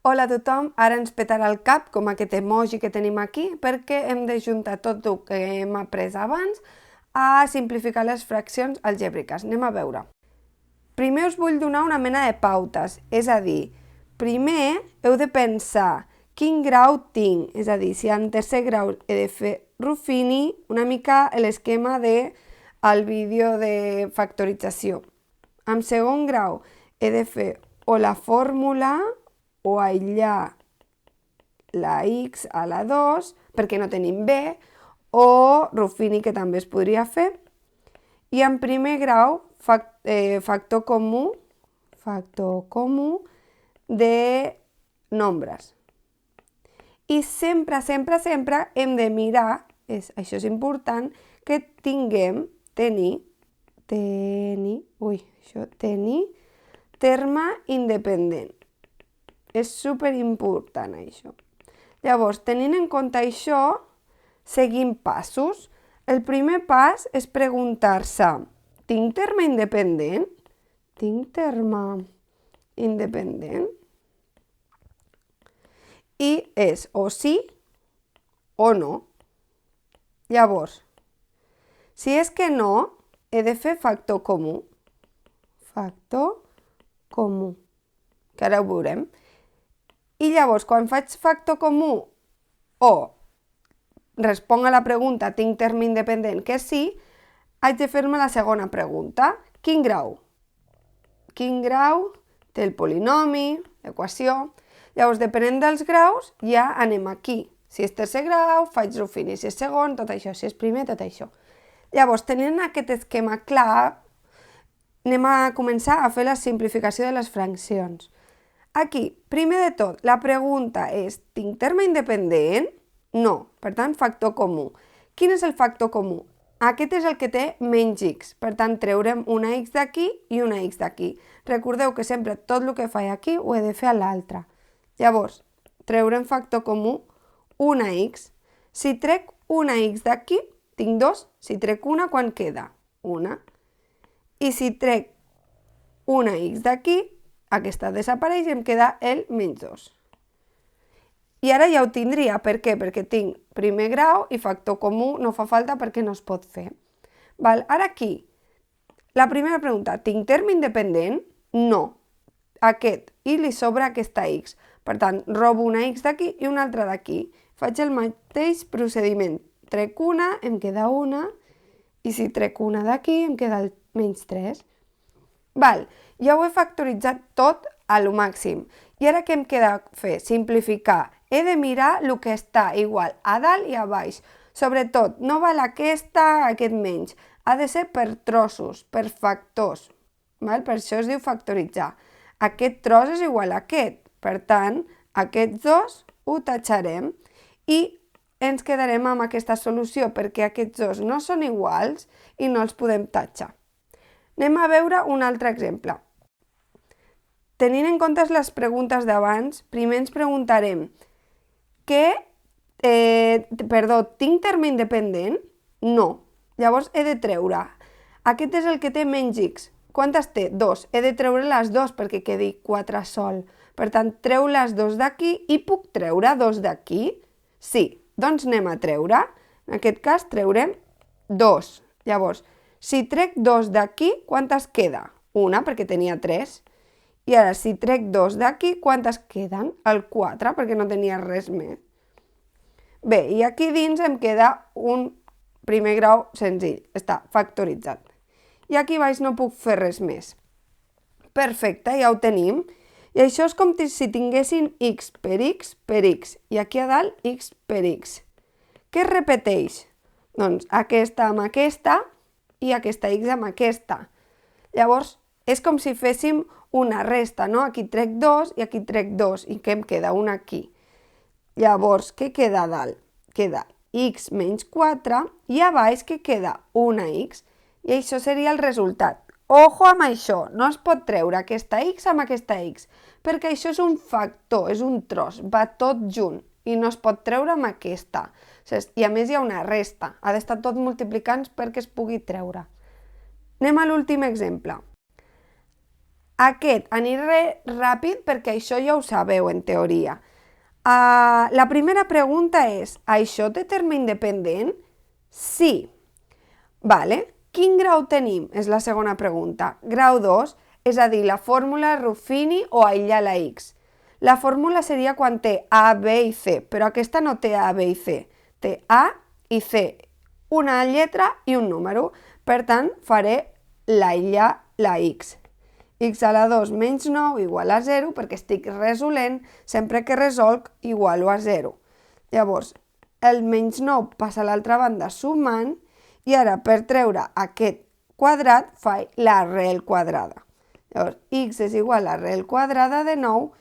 Hola a tothom, ara ens petarà el cap com aquest emoji que tenim aquí perquè hem de juntar tot el que hem après abans a simplificar les fraccions algèbriques. Anem a veure. Primer us vull donar una mena de pautes, és a dir, primer heu de pensar quin grau tinc, és a dir, si en tercer grau he de fer Ruffini, una mica l'esquema del vídeo de factorització. En segon grau he de fer o la fórmula o aïllar la x a la 2, perquè no tenim b, o Ruffini, que també es podria fer. I en primer grau, factor comú de nombres. I sempre hem de mirar, això és important, que tinguem, tenir terme independent. És superimportant això. Llavors, tenint en compte això, seguim passos. El primer pas és preguntar-se, tinc terme independent? Tinc terme independent? I és o sí o no. Llavors, si és que no, he de fer factor comú. Factor comú, que ara ho veurem. I llavors, quan faig factor comú o responc a la pregunta tinc terme independent que sí, haig de fer-me la segona pregunta. Quin grau? Quin grau té el polinomi, l'equació? Llavors, depenent dels graus, ja anem aquí. Si és tercer grau, faig Ruffini. Si és segon, tot això. Si és primer, tot això. Llavors, tenint aquest esquema clar, anem a començar a fer la simplificació de les fraccions. Aquí, primer de tot, la pregunta és, tinc terme independent? No, per tant, factor comú. Quin és el factor comú? Aquest és el que té menys x, per tant, treurem una x d'aquí i una x d'aquí. Recordeu que sempre tot el que faig aquí ho he de fer a l'altre. Llavors, treurem factor comú, una x. Si trec una x d'aquí, tinc 2. Si trec una, quan queda? Una. I si trec una x d'aquí, aquesta desapareix i em queda el menys 2. I ara ja ho tindria. Per què? Perquè tinc primer grau i factor comú no fa falta perquè no es pot fer. Ara aquí, la primera pregunta, tinc terme independent? No. Aquest, i li sobra aquesta x. Per tant, robo una x d'aquí i una altra d'aquí. Faig el mateix procediment. Trec una, em queda una, i si trec una d'aquí, em queda el menys 3. Ja ho he factoritzat tot a lo màxim. I ara què em queda fer? Simplificar. He de mirar el que està igual a dalt i a baix. Sobretot, no val aquest menys. Ha de ser per trossos, per factors. Per això es diu factoritzar. Aquest tros és igual a aquest. Per tant, aquests dos ho tatxarem i ens quedarem amb aquesta solució perquè aquests dos no són iguals i no els podem tatxar. Anem a veure un altre exemple. Tenint en compte les preguntes d'abans, primer ens preguntarem tinc terme independent? No. Llavors he de treure. Aquest és el que té menys x. Quantes té? 2. He de treure les 2 perquè quedi 4 sol. Per tant, treu les 2 d'aquí i puc treure 2 d'aquí? Sí. Doncs anem a treure. En aquest cas treurem 2. Llavors, si trec 2 d'aquí, quantes queda? Una, perquè tenia 3. I ara, si trec 2 d'aquí, quantes queden? El 4, perquè no tenia res més. Bé, i aquí dins em queda un primer grau senzill. Està factoritzat. I aquí baix no puc fer res més. Perfecte, ja ho tenim. I això és com si tinguessin x per x per x. I aquí a dalt, x per x. Què es repeteix? Doncs aquesta amb aquesta i aquesta x amb aquesta. Llavors, és com si féssim una resta, no? Aquí trec 2 i aquí trec 2 i què em queda? Una aquí. Llavors, què queda a dalt? Queda x menys 4 i a baix què queda? Una x. I això seria el resultat. Ojo amb això, no es pot treure aquesta x amb aquesta x, perquè això és un factor, és un tros, va tot junt i no es pot treure amb aquesta. I a més hi ha una resta, ha d'estar tot multiplicant perquè es pugui treure. Anem a l'últim exemple. Aquest aniré ràpid perquè això ja ho sabeu en teoria. La primera pregunta és, això té terme independent? Sí. Vale. Quin grau tenim? És la segona pregunta. Grau 2, és a dir, la fórmula Ruffini o aïllar la x. La fórmula seria quan té A, B i C, però aquesta no té A, B i C. Té A i C, una lletra i un número. Per tant, faré l'aïllar la x. X a la 2 menys 9 igual a 0, perquè estic resolent, sempre que resolc igualo a 0. Llavors, el menys 9 passa a l'altra banda sumant, i ara per treure aquest quadrat faig l'arrel quadrada. Llavors, x és igual a l'arrel quadrada de 9,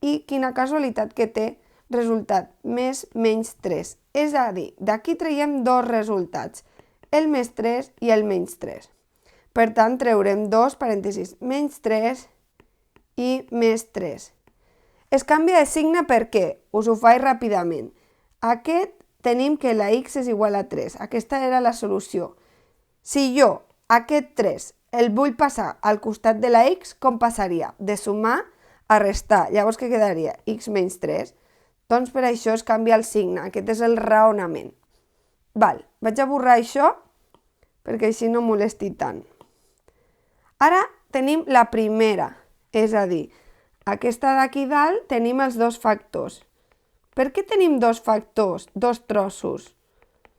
i quina casualitat que té resultat més menys 3. És a dir, d'aquí traiem dos resultats, el més 3 i el menys 3. Per tant, treurem 2 parèntesis menys 3 i més 3. Es canvia de signe perquè us ho faig ràpidament. Aquest tenim que la x és igual a 3. Aquesta era la solució. Si jo aquest 3 el vull passar al costat de la x, com passaria? De sumar a restar. Llavors, què quedaria? X menys 3. Doncs per això es canvia el signe. Aquest és el raonament. Val, vaig a borrar això perquè així no molesti tant. Ara tenim la primera, és a dir, aquesta d'aquí dalt tenim els dos factors. Per què tenim dos factors, dos trossos?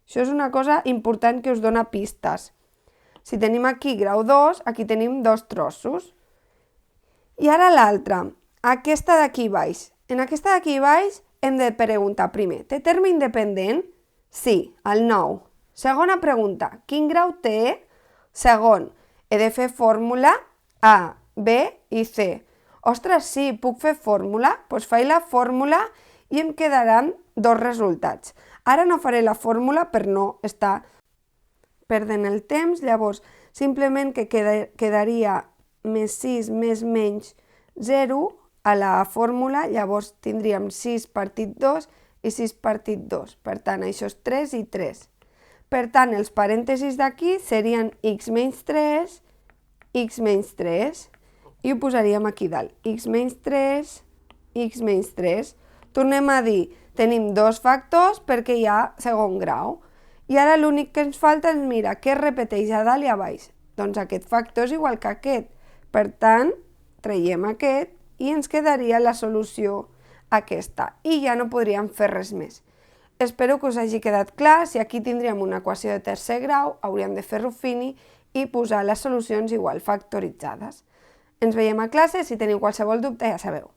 Això és una cosa important que us dona pistes. Si tenim aquí grau 2, aquí tenim dos trossos. I ara l'altra, aquesta d'aquí baix. En aquesta d'aquí baix hem de preguntar primer, té terme independent? Sí, el 9. Segona pregunta, quin grau té? Segon, he de fer fórmula A, B i C. Ostres, sí, puc fer fórmula? Doncs faig la fórmula i em quedaran dos resultats. Ara no faré la fórmula per no estar perdent el temps, llavors simplement que quedaria més 6 més menys 0 a la fórmula, llavors tindríem 6 partit 2 i 6 partit 2. Per tant, això és 3 i 3. Per tant, els parèntesis d'aquí serien x menys 3, x menys 3, i ho posaríem aquí dalt. X menys 3, x menys 3. Tornem a dir, tenim dos factors perquè hi ha segon grau. I ara l'únic que ens falta és, mira, què es repeteix a dalt i a baix. Doncs aquest factor és igual que aquest. Per tant, traiem aquest i ens quedaria la solució aquesta. I ja no podríem fer res més. Espero que us hagi quedat clar. Si aquí tindríem una equació de tercer grau, hauríem de fer Ruffini i posar les solucions igual factoritzades. Ens veiem a classe. Si teniu qualsevol dubte, ja sabeu.